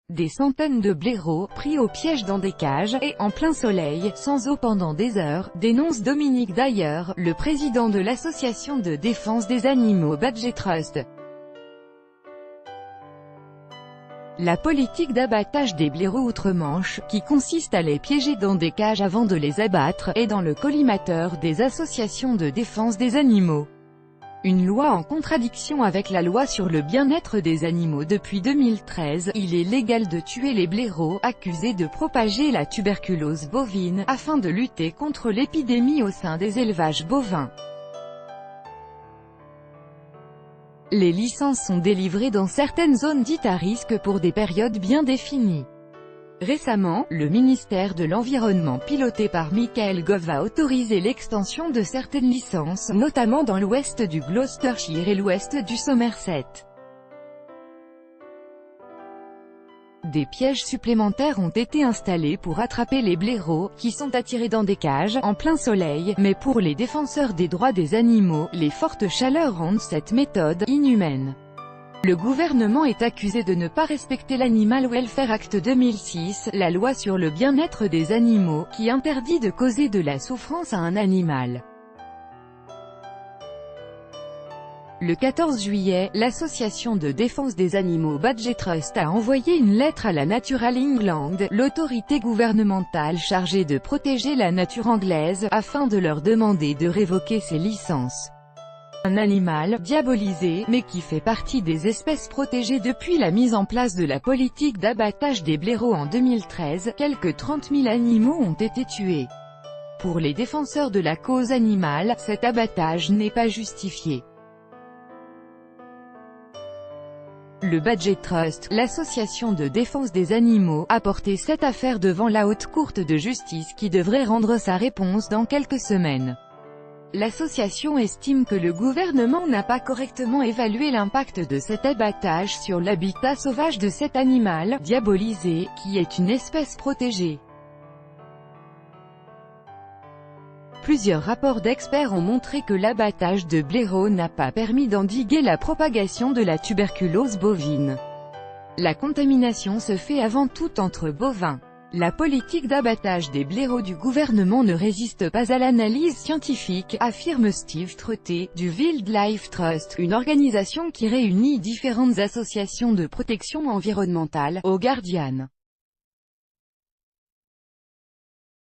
Des centaines de blaireaux, pris au piège dans des cages, et en plein soleil, sans eau pendant des heures, dénonce Dominique Dayer, le président de l'association de défense des animaux Badger Trust. La politique d'abattage des blaireaux outre-Manche, qui consiste à les piéger dans des cages avant de les abattre, est dans le collimateur des associations de défense des animaux. Une loi en contradiction avec la loi sur le bien-être des animaux depuis 2013, il est légal de tuer les blaireaux, accusés de propager la tuberculose bovine, afin de lutter contre l'épidémie au sein des élevages bovins. Les licences sont délivrées dans certaines zones dites à risque pour des périodes bien définies. Récemment, le ministère de l'Environnement piloté par Michael Gove a autorisé l'extension de certaines licences, notamment dans l'ouest du Gloucestershire et l'ouest du Somerset. Des pièges supplémentaires ont été installés pour attraper les blaireaux, qui sont attirés dans des cages, en plein soleil, mais pour les défenseurs des droits des animaux, les fortes chaleurs rendent cette méthode inhumaine. Le gouvernement est accusé de ne pas respecter l'Animal Welfare Act 2006, la loi sur le bien-être des animaux, qui interdit de causer de la souffrance à un animal. Le 14 juillet, l'association de défense des animaux Badger Trust a envoyé une lettre à la Natural England, l'autorité gouvernementale chargée de protéger la nature anglaise, afin de leur demander de révoquer ses licences. Un animal diabolisé, mais qui fait partie des espèces protégées depuis la mise en place de la politique d'abattage des blaireaux en 2013, quelques 30 000 animaux ont été tués. Pour les défenseurs de la cause animale, cet abattage n'est pas justifié. Le Badger Trust, l'association de défense des animaux, a porté cette affaire devant la Haute Cour de justice qui devrait rendre sa réponse dans quelques semaines. L'association estime que le gouvernement n'a pas correctement évalué l'impact de cet abattage sur l'habitat sauvage de cet animal, diabolisé, qui est une espèce protégée. Plusieurs rapports d'experts ont montré que l'abattage de blaireaux n'a pas permis d'endiguer la propagation de la tuberculose bovine. La contamination se fait avant tout entre bovins. La politique d'abattage des blaireaux du gouvernement ne résiste pas à l'analyse scientifique, affirme Steve Trotté, du Wildlife Trust, une organisation qui réunit différentes associations de protection environnementale, au Guardian.